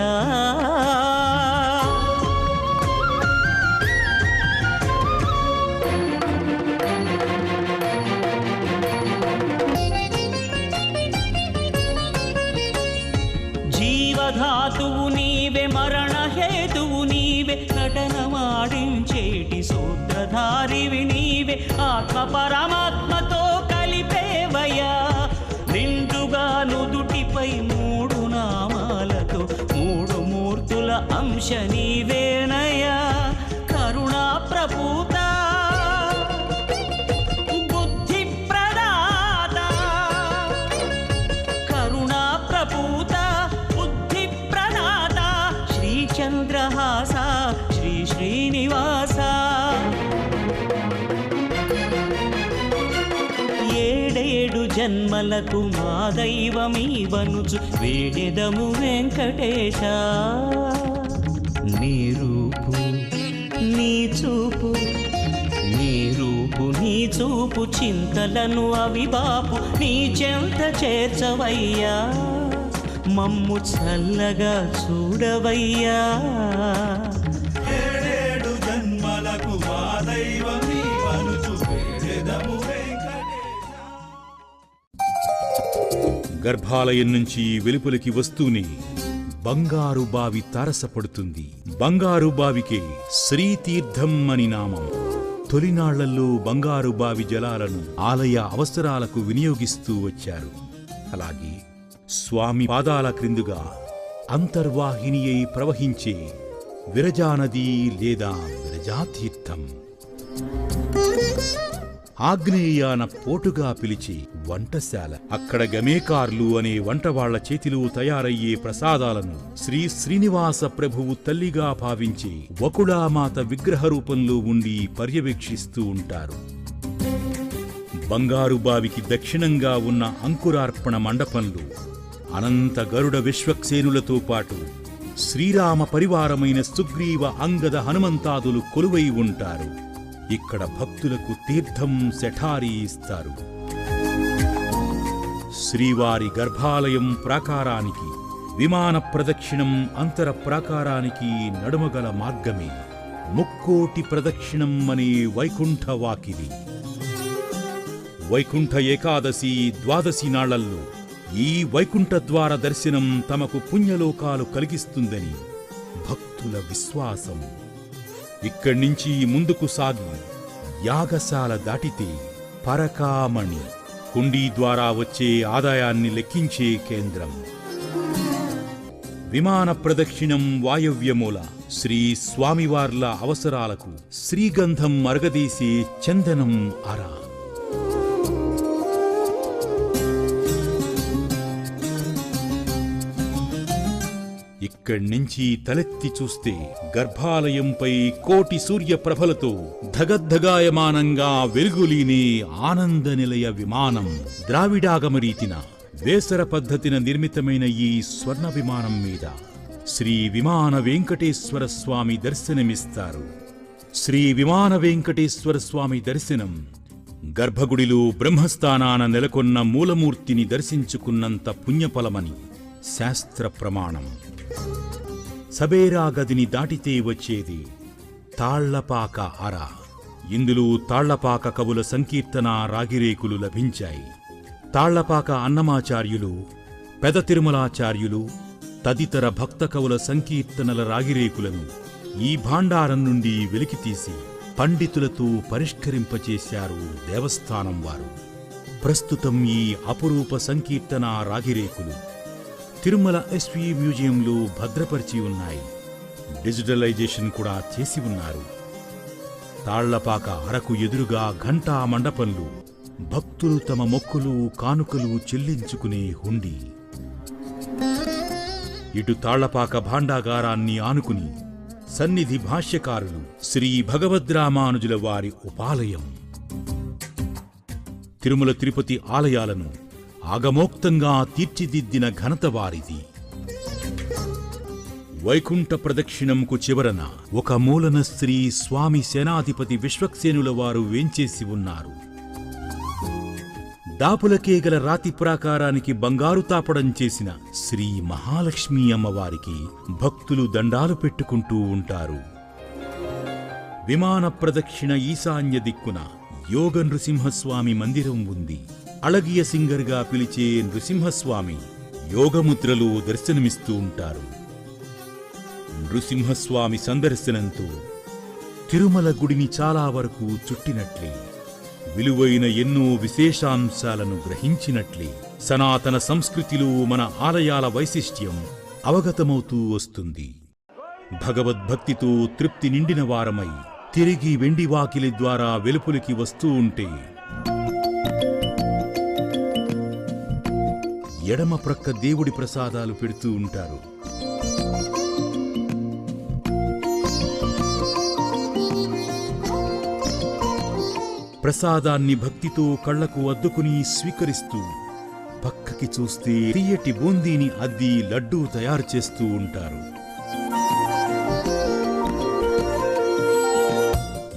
Speaker 3: జీవధాతువు నీవే, మరణ హేతువు నీవే, నటనమాడించేటి సూత్రధారివి నీవే, ఆత్మ పరమాత్మతో కలిపేవయ్యా. నిండుగా నుదుటిపై మూడు నామాలతో మూడు మూర్తుల అంశ నీవేనయ్యా. కరుణా ప్రపూత బుద్ధి ప్రదాత, కరుణా ప్రపూత బుద్ధి ప్రదాత, శ్రీచంద్రహాస శ్రీ శ్రీనివాస. ఏడేడు జన్మలకు మా దైవమీవనుచు వేడెదము వెంకటేశ. నీ రూపు నీ చూపు, నీ రూపు నీ చూపు చింతలను అవిబాపు నీ చెంత చేర్చవయ్యా. మమ్ము చల్లగా చూడవయ్యా.
Speaker 2: ఏడేడు జన్మలకు మా దైవమీవనుచు వేడెదము
Speaker 1: గర్భాలయం నుంచి వెలుపలికి వస్తూనే బంగారు బావి తారసపడుతుంది. బంగారు బావికే శ్రీతీర్థం అని నామం. తొలినాళ్లలో బంగారు బావి జలాలను ఆలయ అవసరాలకు వినియోగిస్తూ వచ్చారు. అలాగే స్వామి పాదాల క్రిందుగా అంతర్వాహిని అయి ప్రవహించే విరజానది లేదా విరజాతీర్థం, ఆగ్నేయాన పోటుగా పిలిచే వంటశాల, అక్కడ గమేకార్లు అనే వంటవాళ్ల చేతిలో తయారయ్యే ప్రసాదాలను శ్రీ శ్రీనివాస ప్రభువు తల్లిగా భావించి వకుళామాత విగ్రహ రూపంలో ఉండి పర్యవేక్షిస్తూ ఉంటారు. బంగారు బావికి దక్షిణంగా ఉన్న అంకురార్పణ మండపంలో అనంత గరుడ విశ్వక్సేనులతో పాటు శ్రీరామ పరివారమైన సుగ్రీవ అంగద హనుమంతాదులు కొలువై ఉంటారు. ఇక్కడ భక్తులకు తీర్థం శఠారీ ఇస్తారు. శ్రీవారి గర్భాలయం ప్రాకారానికి విమాన ప్రదక్షిణం అంతర ప్రాకారానికి నడుమగల మార్గమే ముక్కోటి ప్రదక్షిణం అనే వైకుంఠ వాకిలి. వైకుంఠ ఏకాదశి ద్వాదశి నాళ్లల్లో ఈ వైకుంఠ ద్వార దర్శనం తమకు పుణ్యలోకాలు కలిగిస్తుందని భక్తుల విశ్వాసం. ఇక్కడ్నించి ముందుకు సాగి యాగశాల దాటితే పరకామణి, హుండీ ద్వారా వచ్చే ఆదాయాన్ని లెక్కించే కేంద్రం. విమాన ప్రదక్షిణం వాయవ్యమూల శ్రీ స్వామివార్ల అవసరాలకు శ్రీగంధం అరగదీసే చందనం అర. ఇక్కడ్నించి తలెత్తి చూస్తే గర్భాలయంపై కోటి సూర్యప్రభలతో ధగద్ధగాయమానంగా వెలుగులీనే ఆనంద నిలయ విమానం. ద్రావిడాగమ రీతిన వేసర పద్ధతిన నిర్మితమైన ఈ స్వర్ణ విమానం మీద శ్రీ విమాన వెంకటేశ్వర స్వామి దర్శనమిస్తారు. శ్రీ విమాన వెంకటేశ్వర స్వామి దర్శనం గర్భగుడిలో బ్రహ్మస్థానాన నెలకొన్న మూలమూర్తిని దర్శించుకున్నంత పుణ్యఫలమని శాస్త్ర ప్రమాణం. సబేరా గదిని దాటితే వచ్చేది తాళ్లపాక అర. ఇందులో తాళ్లపాక కవుల సంకీర్తన రాగిరేకులు లభించాయి. తాళ్లపాక అన్నమాచార్యులు, పెద తిరుమలాచార్యులు తదితర భక్త కవుల సంకీర్తనల రాగిరేకులను ఈ భాండారం నుండి వెలికితీసి పండితులతో పరిష్కరింపచేశారు దేవస్థానం వారు. ప్రస్తుతం ఈ అపురూప సంకీర్తన రాగిరేకులు తిరుమల ఎస్వి మ్యూజియంలో భద్రపరిచి ఉన్నాయి. డిజిటలైజేషన్ కూడా చేసి ఉన్నారు. తాళ్లపాక అరకు ఎదురుగా ఘంటా మండపంలో భక్తులు తమ మొక్కులు కానుకలు చెల్లించుకునే హుండీ. ఇటు తాళ్లపాక భాండాగారాన్ని ఆనుకుని సన్నిధి భాష్యకారులు శ్రీ భగవద్రామానుజుల వారి ఉపాలయం. తిరుమల తిరుపతి ఆలయాలను ఆగమోక్తంగా తీర్చిదిద్దిన ఘనత వారిది. వైకుంఠ ప్రదక్షిణంకు చివరన ఒక మూలన శ్రీ స్వామి సేనాధిపతి విశ్వక్సేనుల వారు వేంచేసి ఉన్నారు. దాపులకే గల రాతి ప్రాకారానికి బంగారు తాపడం చేసిన శ్రీ మహాలక్ష్మీ అమ్మవారికి భక్తులు దండాలు పెట్టుకుంటూ ఉంటారు. విమాన ప్రదక్షిణ ఈశాన్య దిక్కున యోగ నృసింహస్వామి మందిరం ఉంది. అళగియ సింగర్గా పిలిచే నృసింహస్వామి యోగముద్రలో దర్శనమిస్తూ ఉంటారు. నృసింహస్వామి సందర్శనంతో తిరుమల గుడిని చాలా వరకు చుట్టినట్లే, విలువైన ఎన్నో విశేషాంశాలను గ్రహించినట్లే సనాతన సంస్కృతిలో మన ఆలయాల వైశిష్ట్యం అవగతమవుతూ వస్తుంది. భగవద్భక్తితో తృప్తి నిండిన వారమై తిరిగి వెండి వాకిలి ద్వారా వెలుపులికి వస్తూ ఉంటే ఎడమ ప్రక్క దేవుడి ప్రసాదాలు పెడుతూ ఉంటారు. ప్రసాదాన్ని భక్తితో కళ్లకు అద్దుకుని స్వీకరిస్తూ పక్కకి చూస్తే తీయటి బూందీని అద్ది లడ్డూ తయారు చేస్తూ ఉంటారు.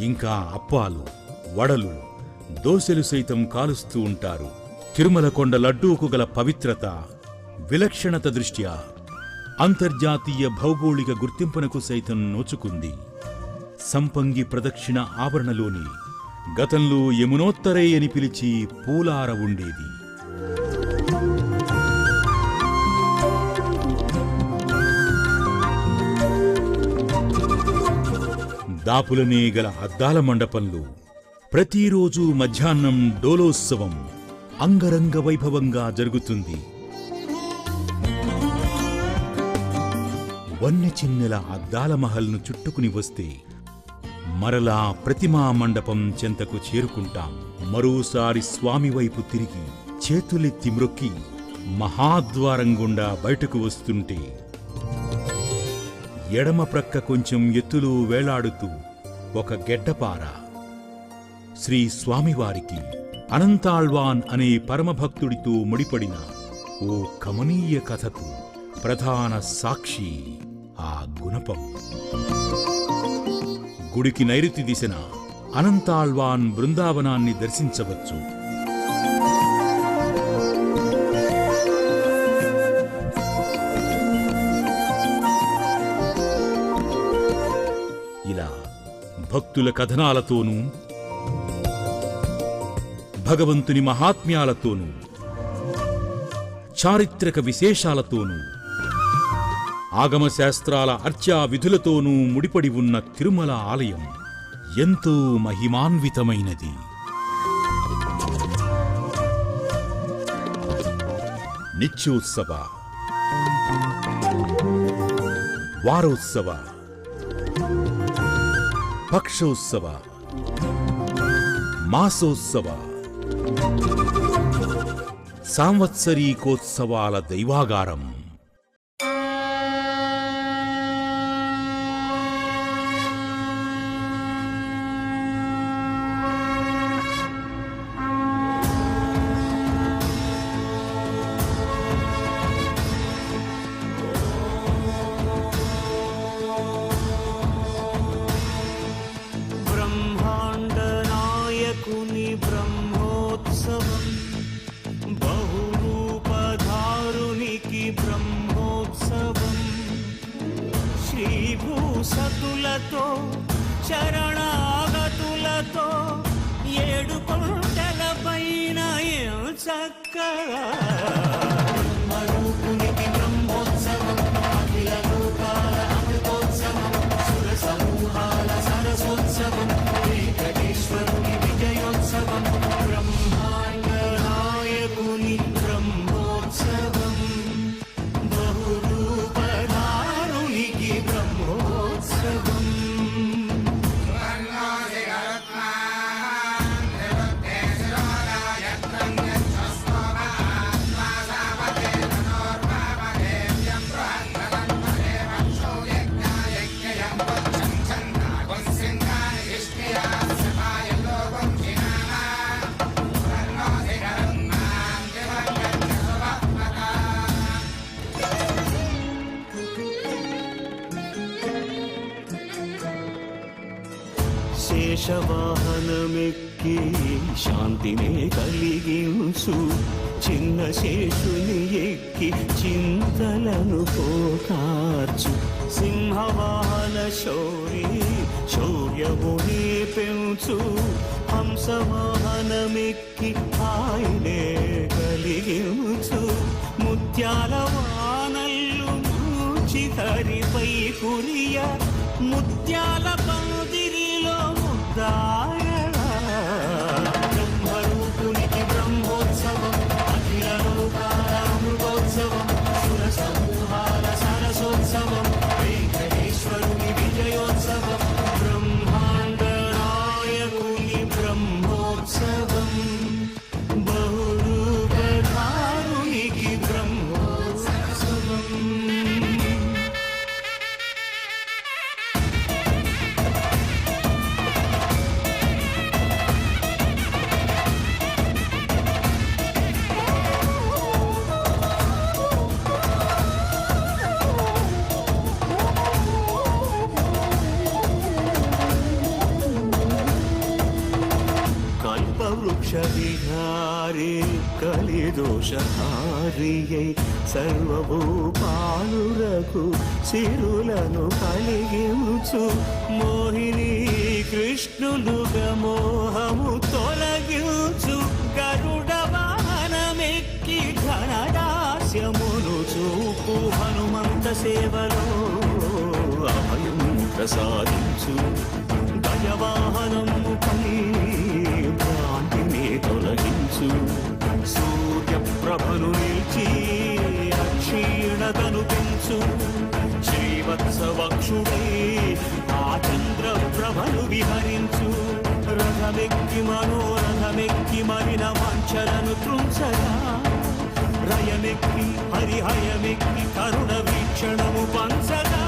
Speaker 1: ఇంకా అప్పాలు, వడలు, దోసెలు సైతం కాలుస్తూ ఉంటారు. తిరుమల కొండ లడ్డూకు గల పవిత్రత, విలక్షణత దృష్ట్యా అంతర్జాతీయ భౌగోళిక గుర్తింపునకు సైతం నోచుకుంది. సంపంగి ప్రదక్షిణ ఆవరణలోని గతంలో యమునోత్తరై అని పిలిచి పూలార ఉండేది. దాపులనే గల అద్దాల మండపంలో ప్రతిరోజు మధ్యాహ్నం డోలోత్సవం అంగరంగ వైభవంగా జరుగుతుంది. వన్నె చిన్నెల అద్దాల మహల్ను చుట్టుకుని వస్తే మరలా ప్రతిమా మండపం చెంతకు చేరుకుంటాం. మరోసారి స్వామి వైపు తిరిగి చేతులెత్తి మ్రొక్కి మహాద్వారం గుండా బయటకు వస్తుంటే ఎడమ ప్రక్క కొంచెం ఎత్తులో వేలాడుతూ ఒక గెడ్డపార శ్రీ స్వామివారికి అనంతాళ్వాన్ అనే పరమభక్తుడితో ముడిపడిన ఓ కమనీయ కథకు ప్రధాన సాక్షి ఆ గుణపం. గుడికి నైరుతి దిశన అనంతాళ్వాన్ బృందావనాన్ని దర్శించవచ్చు. ఇలా భక్తుల కథనాలతోనూ భగవంతుని మహాత్మ్యాలతోనూ చారిత్రక విశేషాలతోనూ ఆగమశాస్త్రాల అర్చా విధులతోనూ ముడిపడి ఉన్న తిరుమల ఆలయం ఎంతో మహిమాన్వితమైనది. నిత్యోత్సవ, వారోత్సవ, పక్షోత్సవ, మాసోత్సవ, సాంవత్సరీకోత్సవాల దైవాగారం.
Speaker 3: సతులతో చరణాగతులతో ఏడు కొండల పైన చక్కగా బ్రహ్మరూపునికి బ్రహ్మోత్సవం, అఖిల లోకాల అమృతోత్సవం, సుర సమూహాల సరసోత్సవం, వెంకటేశ్వరుని విజయోత్సవం, బ్రహ్మాండ నాయకుని బ్రహ్మోత్సవం, బహురూపధారునికి బ్రహ్మోత్సవం. శేషవాహనమెక్కి శాంతినే కలిగించు చిన్న శేషుని ఎక్కి చింతలను పోకార్చు సింహవాహన శౌరి శౌర్యముని పెంచు హంసవాహనమెక్కి ఆయనే కలిగించు ముత్యాల వానల్లు మూచి హరిపై కురియ ముత్యాల పందిరిలో ముద్దాయలా బ్రహ్మరూపునికి బ్రహ్మోత్సవం అఖిల లోకాల అమృతోత్సవం సుర సమూహాల సరసోత్సవం వెంకటేశ్వరుని విజయోత్సవం బ్రహ్మాండ నాయకుని బ్రహ్మోత్సవం బహురూపధారునికి బ్రహ్మోత్సవం. కల్పవృక్ష విహారే కలిదోషహారియై సర్వభూపాలురకు సిరులను కలిగించు మోహిని కృష్ణులుగా మోహము తొలగించు గరుడ వాహనమెక్కి ఘనదాస్యమును చూపు హనుమంత సేవలో అభయం ప్రసాదించు గజవాహనముపై భ్రాంతిని తొలగించు సూర్యప్రభను నిలిచి అక్షీణతను పెంచు శ్రీవత్సవక్షుడై ఆ చంద్రప్రభను విహరించు రథమెక్కి మనోరథమెక్కి మరిన వాంఛలను త్రుంచగా రయమెక్కి హరిహయమెక్కి కరుణ వీక్షణము పంచగా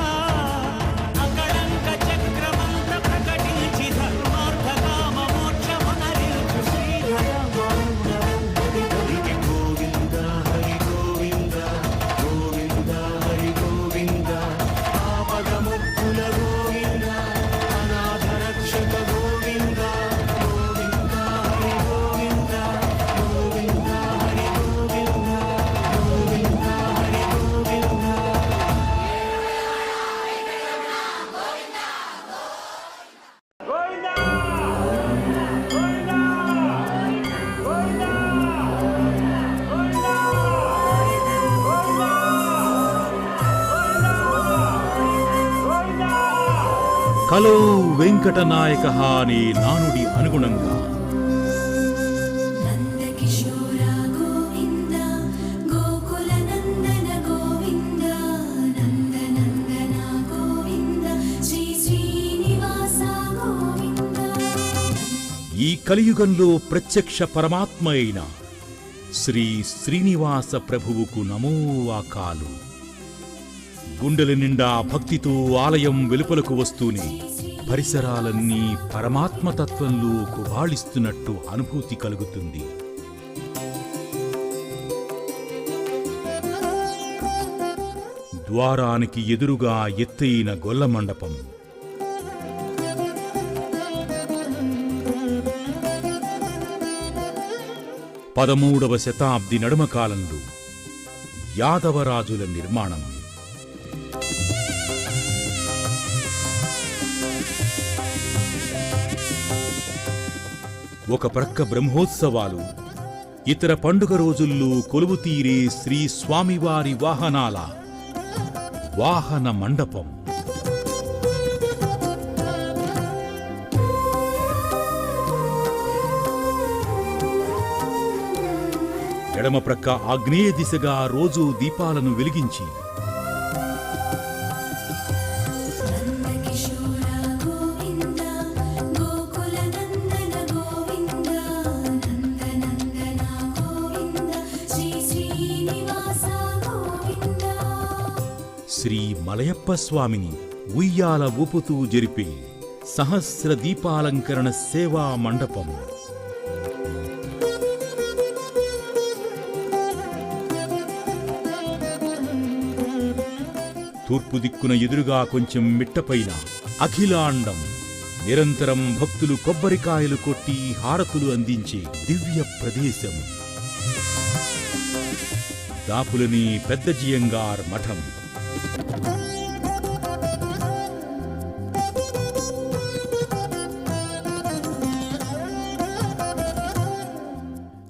Speaker 3: అకళంక చక్రమంత్ర ప్రకటించి ధర్మార్థ కామ మోక్షమునరించు శ్రీధర హరి గోవింద హరి గోవింద గోవింద హరి గోవింద ఆపదముక్కుల గోవింద అనాథ రక్షక గోవింద గోవింద హరి గోవింద గోవింద హరి గోవింద గోవింద హరి గోవింద.
Speaker 1: కలో వెంకటనాయక అనే నానుడి అనుగుణంగా
Speaker 4: నందకిశోర గోవింద గోకుల నందన గోవింద నందనందన గోవింద శ్రీ శ్రీనివాస గోవింద.
Speaker 1: ఈ కలియుగంలో ప్రత్యక్ష పరమాత్మ అయిన శ్రీ శ్రీనివాస ప్రభువుకు నమోవాకాలు. గుండెల నిండా భక్తితో ఆలయం వెలుపలకు వస్తూనే పరిసరాలన్నీ పరమాత్మతత్వంలో కుబాళిస్తున్నట్టు అనుభూతి కలుగుతుంది. ద్వారానికి ఎదురుగా ఎత్తైన గొల్ల మండపం, పదమూడవ శతాబ్ది నడుమ కాలంలో యాదవరాజుల నిర్మాణం. ఒక ప్రక్క బ్రహ్మోత్సవాలు, ఇతర పండుగ రోజుల్లో కొలువు తీరే శ్రీ స్వామివారి వాహనాల వాహన మండపం. ఎడమ ప్రక్క ఆగ్నేయ దిశగా రోజూ దీపాలను వెలిగించి
Speaker 4: నందకిశోర గోవింద గోకుల నందన గోవింద నందనందన గోవింద శ్రీ శ్రీనివాస గోవింద.
Speaker 1: శ్రీ మలయప్ప స్వామిని ఉయ్యాల ఊపుతూ జరిపే సహస్ర దీపాలంకరణ సేవా మండపం. తూర్పు దిక్కున ఎదురుగా కొంచెం మిట్టపైన అఖిలాండం నిరంతరం భక్తులు కొబ్బరికాయలు కొట్టి హారతులు అందించే దివ్య ప్రదేశం దాపులని పెద్దజియంగార్ మఠం.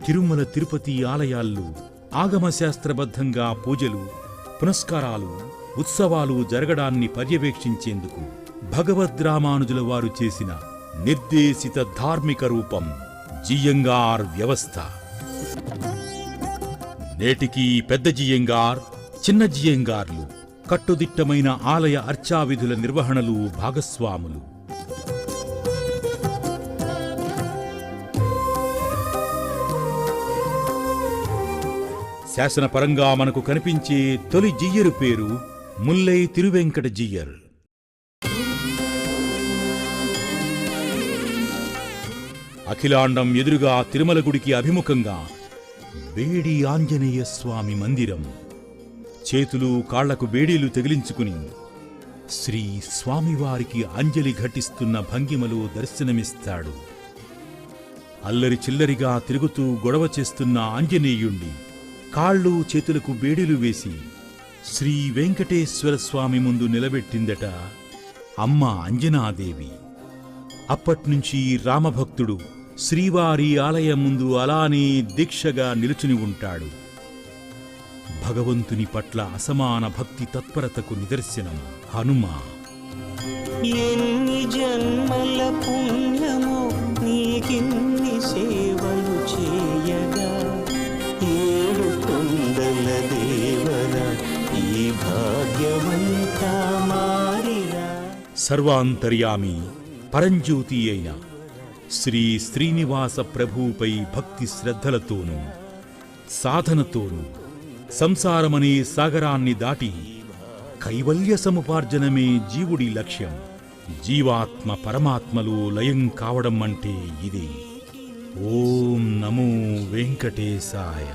Speaker 1: తిరుమల తిరుపతి ఆలయాల్లో ఆగమశాస్త్రబద్ధంగా పూజలు, పునస్కారాలు, ఉత్సవాలు జరగడాన్ని పర్యవేక్షించేందుకు భగవద్రామానుజుల వారు చేసిన నిర్దేశిత ధార్మిక రూపం జియంగార్ వ్యవస్థ. నేటికీ పెద్ద జియంగార్, చిన్న జియంగార్లు కట్టుదిట్టమైన ఆలయ అర్చావిధుల నిర్వహణలు భాగస్వాములు. శాసనపరంగా మనకు కనిపించే తొలి జియ్యరు పేరు ముల్లై తిరువెంకట జియ్యర్. అఖిలాండం ఎదురుగా తిరుమల గుడికి అభిముఖంగా వేడి ఆంజనేయ స్వామి మందిరం. చేతులు కాళ్లకు వేడీలు తగిలించుకుని శ్రీ స్వామివారికి అంజలి ఘటిస్తున్న భంగిమలో దర్శనమిస్తాడు. అల్లరి చిల్లరిగా తిరుగుతూ గొడవ చేస్తున్న ఆంజనేయుణ్ణి కాళ్ళు చేతులకు బేడీలు వేసి శ్రీ వెంకటేశ్వర స్వామి ముందు నిలబెట్టిందట అమ్మ అంజనాదేవి. అప్పట్నుంచి రామభక్తుడు శ్రీవారి ఆలయం ముందు అలానే దీక్షగా నిలుచుని ఉంటాడు. భగవంతుని పట్ల అసమాన భక్తి తత్పరతకు నిదర్శనం హనుమ.
Speaker 3: ఎన్ని జన్మల పుణ్యమో నీకిన్ని సేవలు చేయగా, ఏడు కొండల దేవర ఈ భాగ్యమంతా మారిరా.
Speaker 1: సర్వాంతర్యామి పరంజ్యోతి అయిన శ్రీ శ్రీనివాస ప్రభువుపై భక్తి శ్రద్ధలతోనూ సాధనతోనూ సంసారమనే సాగరాన్ని దాటి కైవల్య సముపార్జనమే జీవుడి లక్ష్యం. జీవాత్మ పరమాత్మలో లయం కావడం అంటే ఇదే. ఓం నమో వెంకటేశాయ.